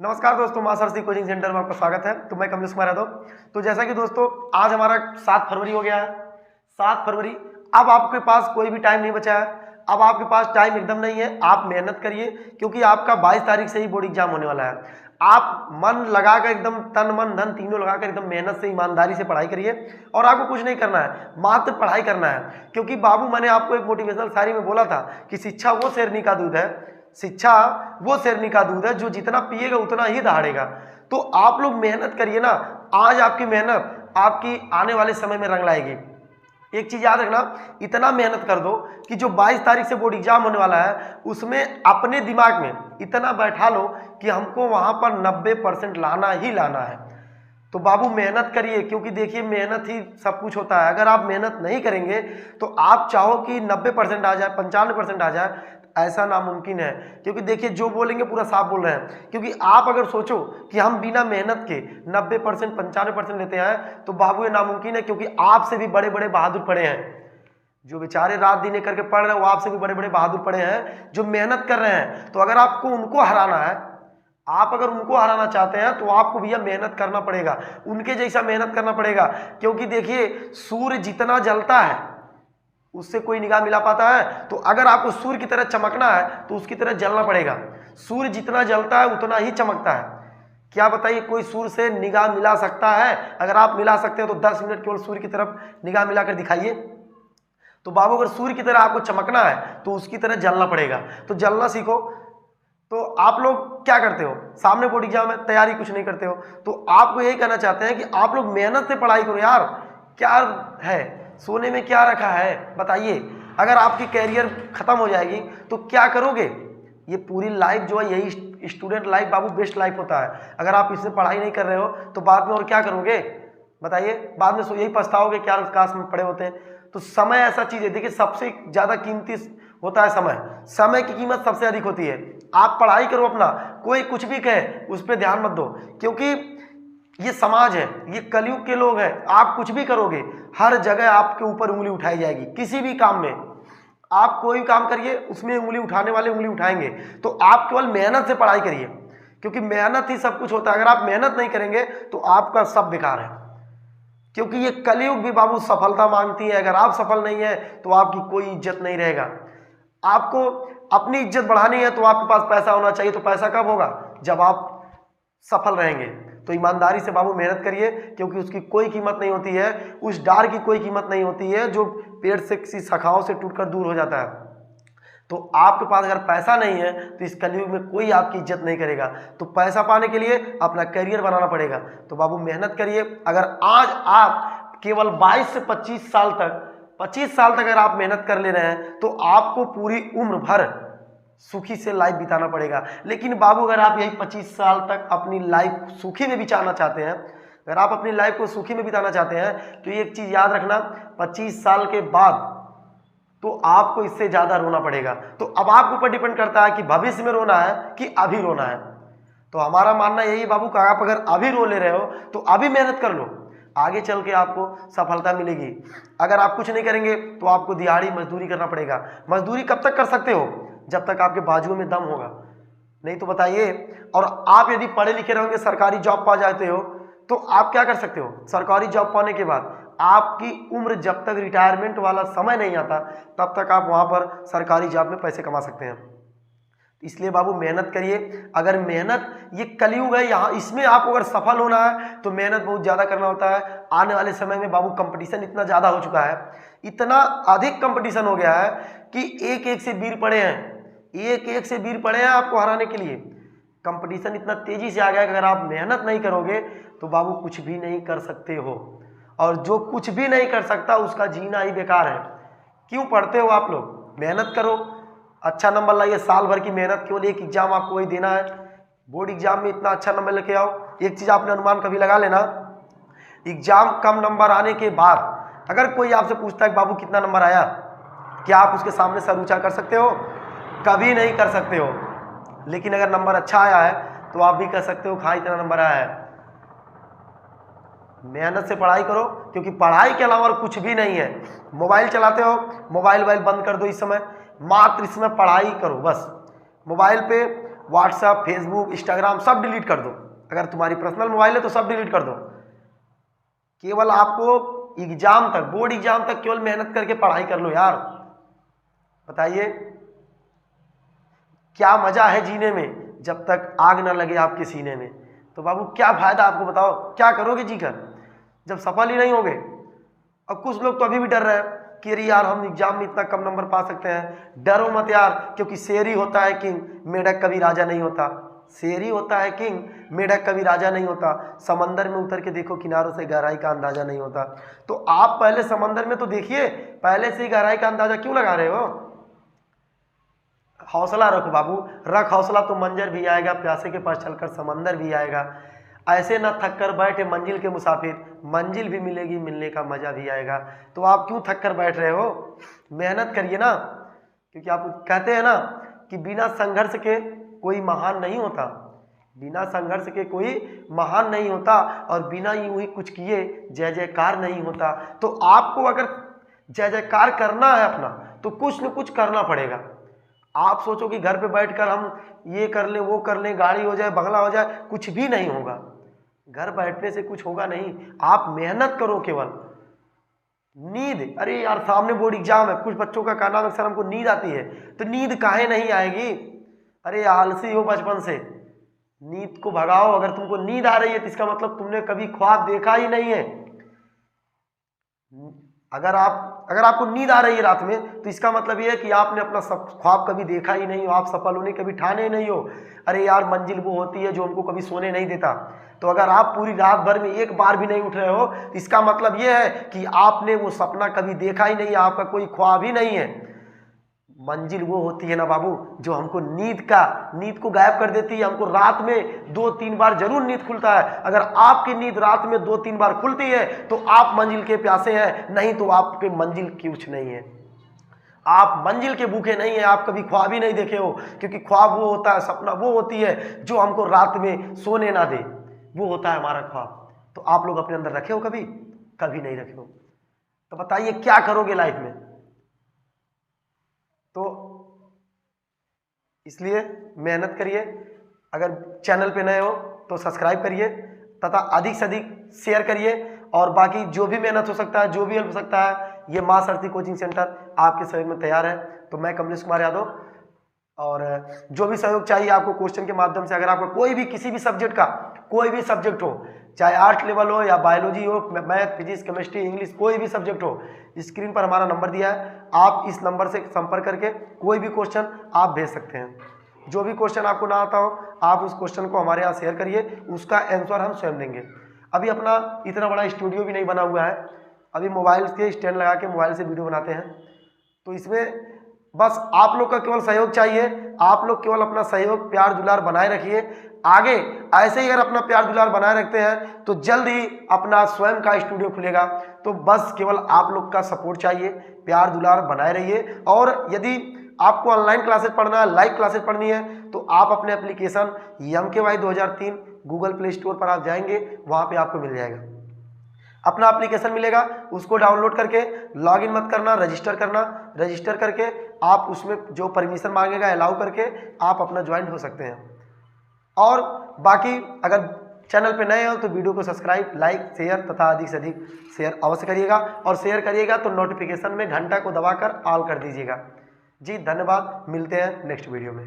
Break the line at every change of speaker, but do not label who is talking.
नमस्कार दोस्तों, मां सरस्वती कोचिंग सेंटर में आपका स्वागत है। तो मैं कमलेश कुमार यादव। तो जैसा कि दोस्तों आज हमारा 7 फरवरी हो गया है। 7 फरवरी, अब आपके पास कोई भी टाइम नहीं बचा है। अब आपके पास टाइम एकदम नहीं है। आप मेहनत करिए क्योंकि आपका 22 तारीख से ही बोर्ड एग्जाम होने वाला है। आप मन लगाकर एकदम तन मन धन तीनों लगाकर एकदम मेहनत से ईमानदारी से पढ़ाई करिए और आपको कुछ नहीं करना है, मात्र पढ़ाई करना है। क्योंकि बाबू, मैंने आपको एक मोटिवेशनल शायरी में बोला था कि शिक्षा वो शेरनी का दूध है, शिक्षा वो शेरनी का दूध है जो जितना पिएगा उतना ही दहाड़ेगा। तो आप लोग मेहनत करिए ना। आज आपकी मेहनत आपकी आने वाले समय में रंग लाएगी। एक चीज याद रखना, इतना मेहनत कर दो कि जो 22 तारीख से बोर्ड एग्जाम होने वाला है उसमें अपने दिमाग में इतना बैठा लो कि हमको वहां पर 90% लाना ही लाना है। तो बाबू मेहनत करिए, क्योंकि देखिए मेहनत ही सब कुछ होता है। अगर आप मेहनत नहीं करेंगे तो आप चाहो कि 90% आ जाए, 95% आ जाए, ऐसा नामुमकिन है। क्योंकि देखिए जो बोलेंगे पूरा साफ बोल रहे हैं। क्योंकि आप अगर सोचो कि हम बिना मेहनत के 90% 95% लेते हैं तो बाबू ये नामुमकिन है। क्योंकि आपसे भी बड़े बड़े बहादुर पड़े हैं, जो बेचारे रात दिन एक करके पढ़ रहे हैं, वो आपसे भी बड़े बड़े बहादुर पड़े हैं जो मेहनत कर रहे हैं। तो अगर आपको उनको हराना है, आप अगर उनको हराना चाहते हैं तो आपको भैया मेहनत करना पड़ेगा, उनके जैसा मेहनत करना पड़ेगा। क्योंकि देखिए सूर्य जितना जलता है उससे कोई निगाह मिला पाता है? तो अगर आपको सूर्य की तरह चमकना है तो उसकी तरह जलना पड़ेगा। सूर्य जितना जलता है उतना ही चमकता है। क्या बताइए, कोई सूर्य से निगाह मिला सकता है? अगर आप मिला सकते हो तो 10 मिनट केवल सूर्य की तरफ निगाह मिलाकर दिखाइए। तो बाबू अगर सूर्य की तरह आपको चमकना है तो उसकी तरह जलना पड़ेगा। तो जलना सीखो। तो आप लोग क्या करते हो, सामने बोर्ड एग्जाम है, तैयारी कुछ नहीं करते हो। तो आपको यही कहना चाहते हैं कि आप लोग मेहनत से पढ़ाई करो यार। क्या है सोने में, क्या रखा है बताइए? अगर आपकी कैरियर खत्म हो जाएगी तो क्या करोगे? ये पूरी लाइफ जो है यही स्टूडेंट लाइफ बाबू बेस्ट लाइफ होता है। अगर आप इसमें पढ़ाई नहीं कर रहे हो तो बाद में और क्या करोगे बताइए? बाद में यही पछताओगे क्या काश में पढ़े होते। तो समय ऐसा चीज है, देखिए सबसे ज्यादा कीमती होता है समय। समय की कीमत सबसे अधिक होती है। आप पढ़ाई करो अपना, कोई कुछ भी कहे उस पर ध्यान मत दो। क्योंकि ये समाज है, ये कलयुग के लोग हैं। आप कुछ भी करोगे हर जगह आपके ऊपर उंगली उठाई जाएगी। किसी भी काम में आप कोई काम करिए उसमें उंगली उठाने वाले उंगली उठाएंगे। तो आप केवल मेहनत से पढ़ाई करिए, क्योंकि मेहनत ही सब कुछ होता है। अगर आप मेहनत नहीं करेंगे तो आपका सब बेकार है। क्योंकि ये कलयुग भी बाबू सफलता मांगती है। अगर आप सफल नहीं है तो आपकी कोई इज्जत नहीं रहेगा। आपको अपनी इज्जत बढ़ानी है तो आपके पास पैसा होना चाहिए। तो पैसा कब होगा? जब आप सफल रहेंगे। तो ईमानदारी से बाबू मेहनत करिए, क्योंकि उसकी कोई कीमत नहीं होती है। उस डार की कोई कीमत नहीं होती है जो पेड़ से किसी शाखाओं से टूटकर दूर हो जाता है। तो आपके पास अगर पैसा नहीं है तो इस कलयुग में कोई आपकी इज्जत नहीं करेगा। तो पैसा पाने के लिए अपना करियर बनाना पड़ेगा। तो बाबू मेहनत करिए। अगर आज आप केवल 22 से 25 साल तक 25 साल तक अगर आप मेहनत कर ले रहे हैं तो आपको पूरी उम्र भर सुखी से लाइफ बिताना पड़ेगा। लेकिन बाबू अगर आप यही 25 साल तक अपनी लाइफ सुखी में बिताना चाहते हैं, अगर आप अपनी लाइफ को सुखी में बिताना चाहते हैं तो एक चीज याद रखना, 25 साल के बाद तो आपको इससे ज्यादा रोना पड़ेगा। तो अब आपके ऊपर डिपेंड करता है कि भविष्य में रोना है कि अभी रोना है। तो हमारा मानना यही बाबू का, आप अगर अभी रो ले रहे हो तो अभी मेहनत कर लो, आगे चल के आपको सफलता मिलेगी। अगर आप कुछ नहीं करेंगे तो आपको दिहाड़ी मजदूरी करना पड़ेगा। मजदूरी कब तक कर सकते हो? जब तक आपके बाजुओं में दम होगा। नहीं तो बताइए। और आप यदि पढ़े लिखे रहोगे, सरकारी जॉब पा जाते हो तो आप क्या कर सकते हो? सरकारी जॉब पाने के बाद आपकी उम्र जब तक रिटायरमेंट वाला समय नहीं आता तब तक आप वहां पर सरकारी जॉब में पैसे कमा सकते हैं। इसलिए बाबू मेहनत करिए। अगर मेहनत, ये कलयुग है, यहाँ इसमें आपको अगर सफल होना है तो मेहनत बहुत ज्यादा करना होता है। आने वाले समय में बाबू कंपटीशन इतना ज्यादा हो चुका है, इतना अधिक कंपटीशन हो गया है कि एक एक से वीर पड़े हैं, एक एक से वीर पड़े हैं आपको हराने के लिए। कंपटीशन इतना तेजी से आ गया कि अगर आप मेहनत नहीं करोगे तो बाबू कुछ भी नहीं कर सकते हो। और जो कुछ भी नहीं कर सकता उसका जीना ही बेकार है। क्यों पढ़ते हो आप लोग? मेहनत करो, अच्छा नंबर लाइए। साल भर की मेहनत, केवल एक एग्जाम आपको वही देना है। बोर्ड एग्जाम में इतना अच्छा नंबर लेके आओ। एक चीज आपने अनुमान कभी लगा लेना, एग्जाम कम नंबर आने के बाद अगर कोई आपसे पूछता है बाबू कितना नंबर आया, क्या आप उसके सामने सर ऊंचा कर सकते हो? कभी नहीं कर सकते हो। लेकिन अगर नंबर अच्छा आया है तो आप भी कह सकते हो हाँ इतना नंबर आया है। मेहनत से पढ़ाई करो, क्योंकि पढ़ाई के अलावा और कुछ भी नहीं है। मोबाइल चलाते हो, मोबाइल बंद कर दो इस समय, मात्र इसमें पढ़ाई करो बस। मोबाइल पे व्हाट्सएप, फेसबुक, इंस्टाग्राम सब डिलीट कर दो। अगर तुम्हारी पर्सनल मोबाइल है तो सब डिलीट कर दो। केवल आपको एग्जाम तक, बोर्ड एग्जाम तक केवल मेहनत करके पढ़ाई कर लो यार। बताइए क्या मजा है जीने में जब तक आग ना लगे आपके सीने में। तो बाबू क्या फायदा आपको, बताओ क्या करोगे जीकर जब सफल ही नहीं होगे। अब कुछ लोग तो अभी भी डर रहे हैं कि अरे यार हम एग्जाम में इतना कम नंबर पा सकते हैं। डरो मत यार, क्योंकि शेर ही होता है किंग, मेढक कभी राजा नहीं होता। शेर ही होता है किंग, मेढक कभी राजा नहीं होता। समंदर में उतर के देखो, किनारों से गहराई का अंदाजा नहीं होता। तो आप पहले समंदर में तो देखिए, पहले से ही गहराई का अंदाजा क्यों लगा रहे हो। हौसला रखो बाबू, रख हौसला तो मंजर भी आएगा, प्यासे के पास चलकर समंदर भी आएगा। ऐसे ना थक कर बैठे मंजिल के मुसाफिर, मंजिल भी मिलेगी, मिलने का मजा भी आएगा। तो आप क्यों थक कर बैठ रहे हो, मेहनत करिए ना। क्योंकि आप कहते हैं ना कि बिना संघर्ष के कोई महान नहीं होता, बिना संघर्ष के कोई महान नहीं होता, और बिना यूं ही कुछ किए जय जयकार नहीं होता। तो आपको अगर जय जयकार करना है अपना, तो कुछ न कुछ करना पड़ेगा। आप सोचो कि घर पे बैठकर हम ये कर लें, वो कर लें, गाड़ी हो जाए, बंगला हो जाए, कुछ भी नहीं होगा। घर बैठने से कुछ होगा नहीं। आप मेहनत करो केवल। नींद, अरे यार सामने बोर्ड एग्जाम है, कुछ बच्चों का कहना है सर हमको नींद आती है, तो नींद काहे नहीं आएगी। अरे आलसी हो बचपन से, नींद को भगाओ। अगर तुमको नींद आ रही है तो इसका मतलब तुमने कभी ख्वाब देखा ही नहीं है। अगर आपको नींद आ रही है रात में, तो इसका मतलब ये है कि आपने अपना ख्वाब कभी देखा ही नहीं हो, आप सफल होने कभी ठाने नहीं हो। अरे यार मंजिल वो होती है जो हमको कभी सोने नहीं देता। तो अगर आप पूरी रात भर में एक बार भी नहीं उठ रहे हो, तो इसका मतलब ये है कि आपने वो सपना कभी देखा ही नहीं है, आपका कोई ख्वाब ही नहीं है। मंजिल वो होती है ना बाबू, जो हमको नींद को गायब कर देती है। हमको रात में 2-3 बार जरूर नींद खुलता है। अगर आपकी नींद रात में 2-3 बार खुलती है तो आप मंजिल के प्यासे हैं, नहीं तो आपके मंजिल कुछ नहीं है। आप मंजिल के भूखे नहीं है, आप कभी ख्वाब ही नहीं देखे हो। क्योंकि ख्वाब वो होता है, सपना वो होती है जो हमको रात में सोने ना दे, वो होता है हमारा ख्वाब। तो आप लोग अपने अंदर रखे हो कभी? कभी नहीं रखे हो। तो बताइए क्या करोगे लाइफ में। तो इसलिए मेहनत करिए। अगर चैनल पे नए हो तो सब्सक्राइब करिए, तथा अधिक से अधिक शेयर करिए। और बाकी जो भी मेहनत हो सकता है, जो भी हेल्प हो सकता है, ये मां सरथी कोचिंग सेंटर आपके सहयोग में तैयार है। तो मैं कमलेश कुमार यादव, और जो भी सहयोग चाहिए आपको क्वेश्चन के माध्यम से, अगर आपको कोई भी किसी भी सब्जेक्ट का कोई भी सब्जेक्ट हो, चाहे आर्ट लेवल हो या बायोलॉजी हो, मैथ, फिजिक्स, केमिस्ट्री, इंग्लिश, कोई भी सब्जेक्ट हो, स्क्रीन पर हमारा नंबर दिया है, आप इस नंबर से संपर्क करके कोई भी क्वेश्चन आप भेज सकते हैं। जो भी क्वेश्चन आपको ना आता हो, आप उस क्वेश्चन को हमारे यहाँ शेयर करिए, उसका आंसर हम स्वयं देंगे। अभी अपना इतना बड़ा स्टूडियो भी नहीं बना हुआ है, अभी मोबाइल के स्टैंड लगा के मोबाइल से वीडियो बनाते हैं। तो इसमें बस आप लोग का केवल सहयोग चाहिए। आप लोग केवल अपना सहयोग, प्यार दुलार बनाए रखिए। आगे ऐसे ही अगर अपना प्यार दुलार बनाए रखते हैं तो जल्द ही अपना स्वयं का स्टूडियो खुलेगा। तो बस केवल आप लोग का सपोर्ट चाहिए, प्यार दुलार बनाए रहिए। और यदि आपको ऑनलाइन क्लासेस पढ़ना है, लाइव क्लासेस पढ़नी है, तो आप अपने application MKY 2003 Google play store पर आप जाएंगे, वहाँ पे आपको मिल जाएगा। अपना एप्लीकेशन मिलेगा, उसको डाउनलोड करके लॉगिन मत करना, रजिस्टर करना। रजिस्टर करके आप उसमें जो परमिशन मांगेगा अलाउ करके आप अपना ज्वाइन हो सकते हैं। और बाकी अगर चैनल पे नए हो तो वीडियो को सब्सक्राइब, लाइक, शेयर तथा अधिक से अधिक शेयर अवश्य करिएगा। और शेयर करिएगा तो नोटिफिकेशन में घंटा को दबाकर ऑल कर दीजिएगा। जी धन्यवाद, मिलते हैं नेक्स्ट वीडियो में।